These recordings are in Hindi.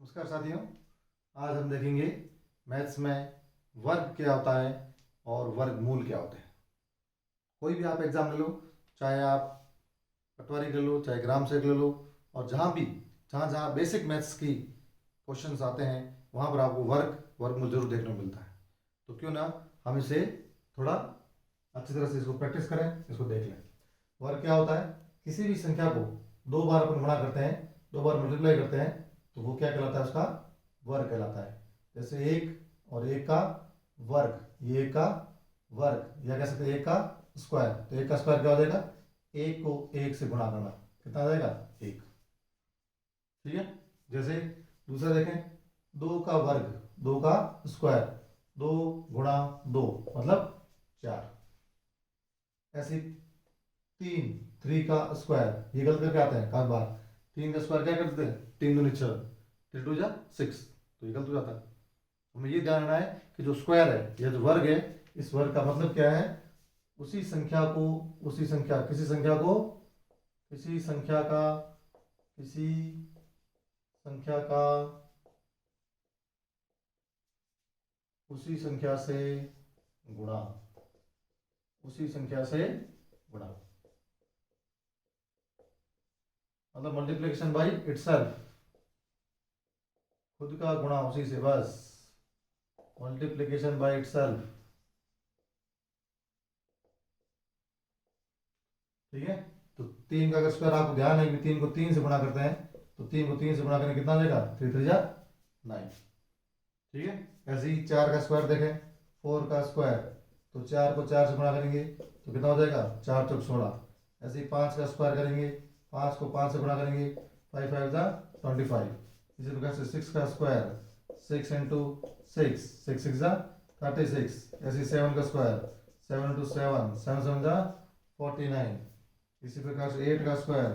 नमस्कार साथियों। आज हम देखेंगे मैथ्स में वर्ग क्या होता है और वर्गमूल क्या होते हैं। कोई भी आप एग्जाम ले लो, चाहे आप पटवारी कर लो, चाहे ग्राम सेवक ले लो, और जहाँ जहाँ बेसिक मैथ्स की क्वेश्चंस आते हैं वहाँ पर आपको वर्गमूल जरूर देखने को मिलता है। तो क्यों ना हम इसे थोड़ा अच्छी तरह से इसको प्रैक्टिस करें, इसको देख लें। वर्ग क्या होता है? किसी भी संख्या को दो बार अपन गुणा करते हैं, दो बार मल्टीप्लाई करते हैं, तो वो क्या कहलाता है? उसका वर्ग कहलाता है। जैसे एक और एक का वर्ग, ये एक का वर्ग, या कह सकते हैं एक का स्क्वायर। तो एक का स्क्वायर क्या हो जाएगा? एक को एक से गुणा करना, कितना आ जाएगा? एक। ठीक है। जैसे दूसरा देखें, दो का वर्ग, दो का स्क्वायर, दो गुणा दो मतलब चार। ऐसे तीन, थ्री का स्क्वायर, ये गलत करके आते हैं काफी बार। तीन का स्क्वायर क्या करते हैं? तीन दूनी छः, थ्री टू जा सिक्स, तो ये गलत हो जाता है। हमें ये ध्यान रखना है कि जो स्क्वायर है या जो वर्ग है, इस वर्ग का मतलब क्या है? उसी संख्या को, उसी संख्या, किसी संख्या को, किसी संख्या का, किसी संख्या का उसी संख्या से गुणा, उसी संख्या से गुणा मतलब मल्टीप्लिकेशन बाई इटसेल्फ, खुद का गुणा उसी से, बस मल्टीप्लिकेशन बाई इटसेल्फ। ठीक है। तो तीन का अगर स्क्वायर आपको ध्यान है कि तीन को तीन से गुणा करते हैं, तो तीन को तीन से गुणा करने कितना आ जाएगा? थ्री थ्री जा नाइन। ठीक है। ऐसे ही चार का स्क्वायर देखें, फोर का स्क्वायर, तो चार को चार से गुणा करेंगे तो कितना हो जाएगा? चार चौक 16। ऐसे ही पाँच का स्क्वायर करेंगे, पाँच को पाँच से गुणा करेंगे, फाइव फाइव जा 25। इसी प्रकार से सिक्स का square, six into six, six six जा 36। ऐसे ही सेवन का square, seven into seven, seven seven जा 49। इसी प्रकार से एट का स्क्वायर,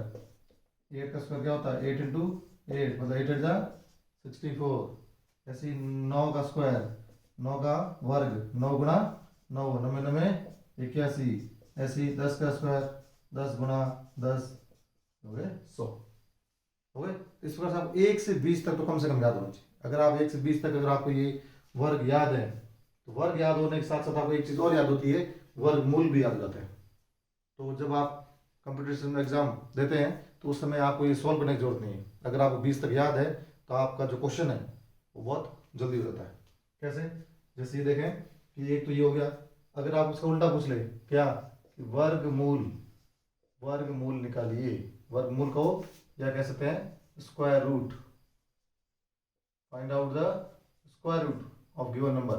एट का स्क्वायर क्या होता है? एट इंटू एट मतलब एट एट जा 64। ऐसे ही नौ का स्क्वायर, नौ का वर्ग, नौ गुणा नौ, नवे नवे 81। ऐसे ही दस का स्क्वायर, दस गुणा दस, हो गए 100। हो गए। इस प्रकार से आप 1 से 20 तक तो कम से कम याद होना चाहिए। अगर आप 1 से 20 तक अगर आपको ये वर्ग याद है, तो वर्ग याद होने के साथ साथ आपको एक चीज और याद होती है, वर्गमूल भी याद हो जाते हैं। तो जब आप कंपटीशन में एग्जाम देते हैं तो उस समय आपको ये सॉल्व करने की जरूरत नहीं है। अगर आपको 20 तक याद है तो आपका जो क्वेश्चन है वो बहुत जल्दी हो जाता है। कैसे? जैसे ये देखें कि एक तो ये हो गया। अगर आप उसका उल्टा पूछ ले, क्या कि वर्गमूल, वर्गमूल निकालिए, वर्गमूल को या कह सकते हैं square root, find out the square root of given number.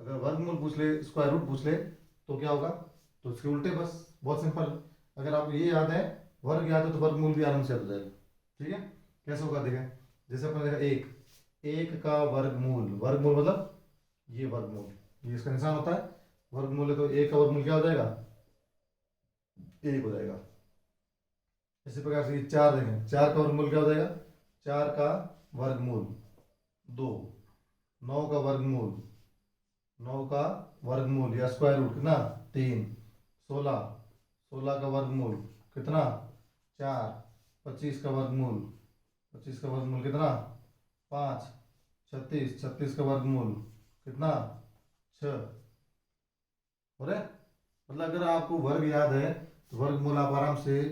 अगर वर्गमूल पूछ ले, स्क्वायर रूट पूछ ले, तो क्या होगा? तो इसके उल्टे, बस बहुत सिंपल। अगर आपको ये याद है, वर्ग याद है, तो वर्गमूल भी आराम से याद हो जाएगा। ठीक है। कैसे होगा देखें। जैसे अपने देखा एक, एक का वर्गमूल, वर्गमूल मतलब ये वर्गमूल, ये इसका निशान होता है। वर्गमूल है तो एक का वर्गमूल क्या हो जाएगा? एक हो जाएगा। इसी प्रकार से ये चार देखें, चार का वर्गमूल क्या हो जाएगा? चार का वर्गमूल दो। नौ का वर्गमूल, नौ का वर्गमूल या स्क्वायर रूट कितना? तीन। 16, 16 का वर्गमूल कितना? चार। 25 का वर्गमूल, 25 का वर्गमूल कितना? पाँच। 36, 36 का वर्गमूल कितना? छः। हो रहा है? मतलब अगर आपको वर्ग याद है तो वर्गमूल आप आराम से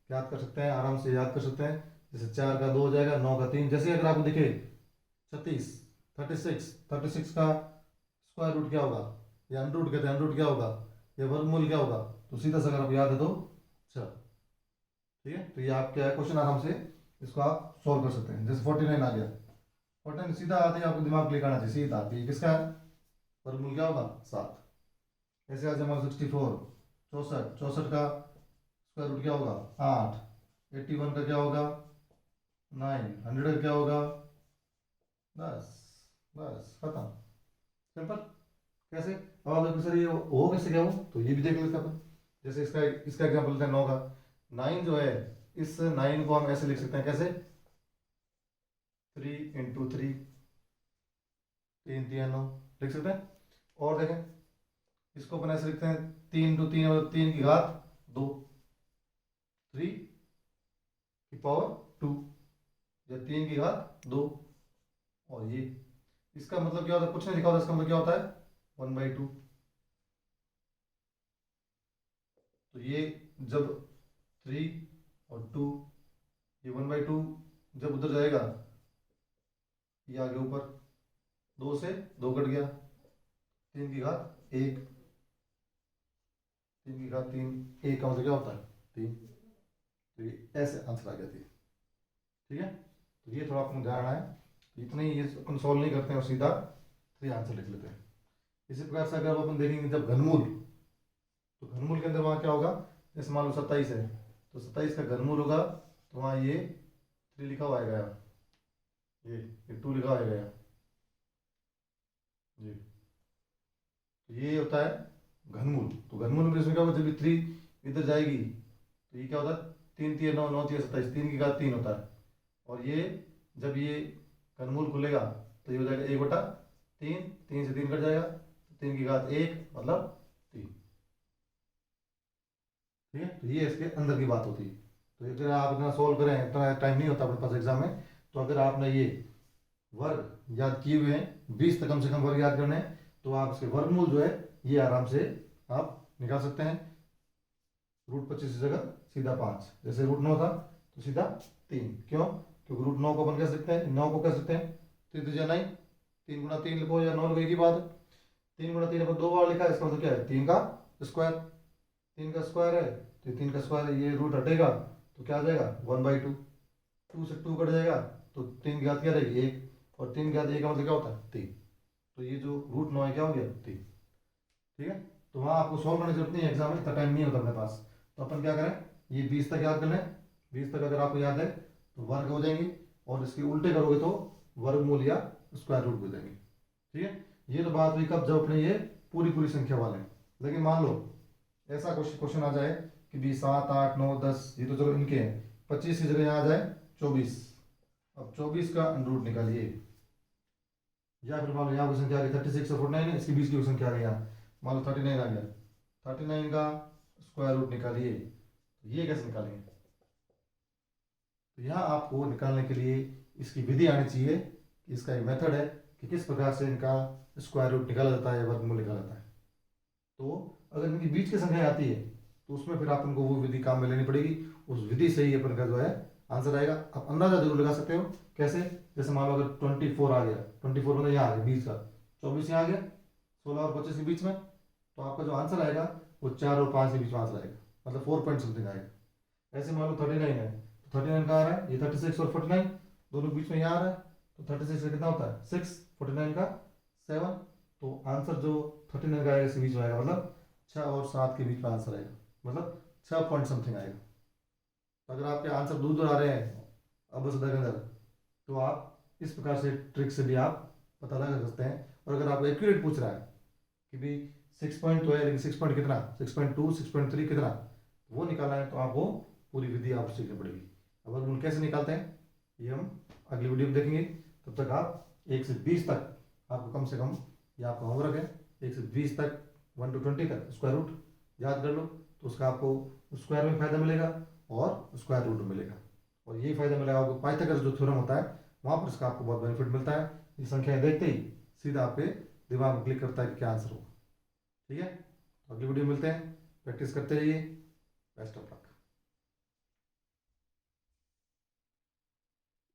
याद कर सकते हैं, आराम से याद कर सकते हैं। जैसे चार का दो हो जाएगा, नौ का तीन। जैसे अगर आपको दिखे 36, 36, 36 का स्क्वायर रूट क्या होगा? या अंडर रूट कहते हैं, अंडर रूट क्या होगा? या वर्गमूल क्या होगा? तो सीधा सा अगर आपको याद है तो छः। ठीक है। तो ये आप क्या है, क्वेश्चन आराम से इसको आप सॉल्व कर सकते हैं। जैसे 49 आ गया, 49 सीधा आते ही आपको दिमाग क्लिक आना चाहिए, सीधा तो ये किसका है? वर्गमूल क्या होगा? 7। ऐसे आ जाए हमारा 64, 64, 64 का स्क्वायर रूट क्या होगा? 8। 81 का क्या होगा? 9। 100 का क्या होगा? 10। बस खत्म, सिंपल। कैसे? अब आप देखो सर ये हो कैसे गया? वो तो ये भी देख लेते हैं अपन। जैसे इसका इसका एग्जाम्पल लेते हैं 9 का। 9 जो है, इस 9 को हम ऐसे लिख सकते हैं, कैसे? 3 × 3, 3 3 9 लिख सकते हैं। और देखें, इसको अपन ऐसे लिखते हैं 3 × 3 मतलब 3 की घात 2, 3 की पावर 2, या 3 की घात 2। और ये इसका मतलब क्या होता है, कुछ नहीं लिखा होता, इसका मतलब क्या होता है 1/2। तो ये जब 3 और 2, ये 1/2 जब उधर जाएगा, ये आगे ऊपर 2 से 2 कट गया, 3 की घात 1, 3 की घात 3, 1 का मतलब क्या होता है 3। तो ये ऐसे आंसर आ जाती है। ठीक है, तो ये थोड़ा अपन ध्यान है, इतने ही ये अपन सॉल्व नहीं करते हैं और सीधा 3 आंसर लिख लेते हैं। इसी प्रकार से अगर अपन देखेंगे जब घनमूल, तो घनमूल के अंदर वहाँ क्या होगा, जैसे मान लो 27 है, तो 27 का घनमूल होगा, तो वहाँ ये 3 लिखा हुआ आएगा, ये 2 लिखा हुआ आएगा जी। तो ये होता है घनमूल। तो घनमूल में इसमें क्या होगा, जब ये 3 इधर जाएगी, तो ये क्या होता है 3 3 9 9 3 27, 3 की घात 3 होता है। और ये जब ये घनमूल खुलेगा, तो ये हो जाएगा 1/3, 3 से 3 कट जाएगा, तो 3 की घात 1 मतलब 3। ठीक है, तो ये इसके अंदर की बात होती है। तो अगर आप इतना सोल्व करें, इतना टाइम नहीं होता अपने पास एग्जाम में, तो अगर आपने ये वर्ग याद किए हुए हैं, 20 तक कम से कम वर्ग याद करने हैं, तो आप इसके वर्गमूल जो है ये आराम से आप निकाल सकते हैं। √25 की जगह सीधा 5, जैसे √9 था तो सीधा 3। क्यों? क्योंकि √9 को अपन कह सकते हैं, 9 को कह सकते हैं 3 3 9, 3 × 3 लिखो या 9 लिखो, एक ही बात है। 3 × 3 अपन 2 बार लिखा है, इसका मतलब क्या है 3 का स्क्वायर। 3 का स्क्वायर है, तो 3 का स्क्वायर है, ये रूट हटेगा तो क्या आ जाएगा 1/2। 2 से 2 कट जाएगा, तो 3 की घात क्या रहेगी 1, और 3 की घात 1 का मतलब क्या होता है 3। तो ये जो √9 है क्या हो गया 3। ठीक है, तो वहाँ आपको सॉल्व करने की जरूरत नहीं है, एग्जाम में इतना टाइम नहीं होता अपने पास। तो अपन क्या करें, ये 20 तक याद कर लें। 20 तक अगर आपको याद है तो वर्ग हो जाएंगे, और इसके उल्टे करोगे तो वर्गमूल या स्क्वायर रूट हो जाएंगे। ठीक है, ये तो बात हुई कब, जब अपने ये पूरी पूरी संख्या वाले हैं। लेकिन मान लो ऐसा क्वेश्चन आ जाए कि भी 7 8 9 10, ये तो चलो इनके हैं, 25 की जगह यहाँ आ जाए 24। अब 24 का अंडर निकालिए, या फिर मान लो यहाँ की संख्या आ गई 36 और 49 है, इसके बीच की संख्या आ गई यहाँ, मान लो 39 आ गया, 39 का स्क्वायर रूट निकालिए। तो ये कैसे निकालेंगे, तो यहाँ आपको निकालने के लिए इसकी विधि आनी चाहिए, कि इसका एक मेथड है कि किस प्रकार से इनका स्क्वायर रूट निकाला जाता है, वर्गमूल निकाला जाता है। तो अगर इनकी बीच की संख्या आती है, तो उसमें फिर आप उनको वो विधि काम में लेनी पड़ेगी, उस विधि से ही अपन का जो है आंसर आएगा। आप अंदाजा जरूर लगा सकते हो, कैसे, जैसे मान लो अगर 24 आ गया, 24 मतलब यहाँ आ गया बीच का, 24 यहाँ आ गया, 16 और 25 के बीच में, तो आपका जो आंसर आएगा वो 4 और 5 के बीच में आंसर आएगा, मतलब 4 पॉइंट समथिंग आएगा। ऐसे मान लो 39 है, तो 39 कहाँ आ रहा है, ये 36 और 49 दोनों के बीच में यहाँ आ रहा है, तो 36 का कितना होता है 6, 49 का 7। तो आंसर जो 39 का आएगा इसके बीच में आएगा, मतलब 6 और 7 के बीच में आंसर आएगा, मतलब 6 पॉइंट समथिंग आएगा। तो अगर आपके आंसर दूर दूर आ रहे हैं अब बस के अंदर, तो आप इस प्रकार से ट्रिक से भी आप पता लगा सकते हैं। और अगर आपको एक्यूरेट पूछ रहा है कि भाई 6 पॉइंट तो है, लेकिन 6 पॉइंट कितना, 6.2 6.3 कितना, वो निकालना है, तो आपको पूरी विधि आपको सीखनी पड़ेगी। अब अगर कैसे निकालते हैं ये हम अगली वीडियो में देखेंगे। तब तक आप 1 से 20 तक आपको कम से कम, ये आपका होमवर्क है, 1 से 20 तक 1 to 20 तक स्क्वायर रूट याद कर लो, तो उसका आपको स्क्वायर में फायदा मिलेगा और स्क्वायर रूट में मिलेगा। और ये फायदा मिलेगा आपको, पाइथागोरस जो थ्योरम होता है वहाँ पर इसका आपको बहुत बेनिफिट मिलता है। ये संख्याएं देखते ही सीधा आपके दिमाग में क्लिक करता है कि क्या आंसर होगा। ठीक है, तो अगली वीडियो में मिलते हैं, प्रैक्टिस करते रहिए, बेस्ट ऑफ लक।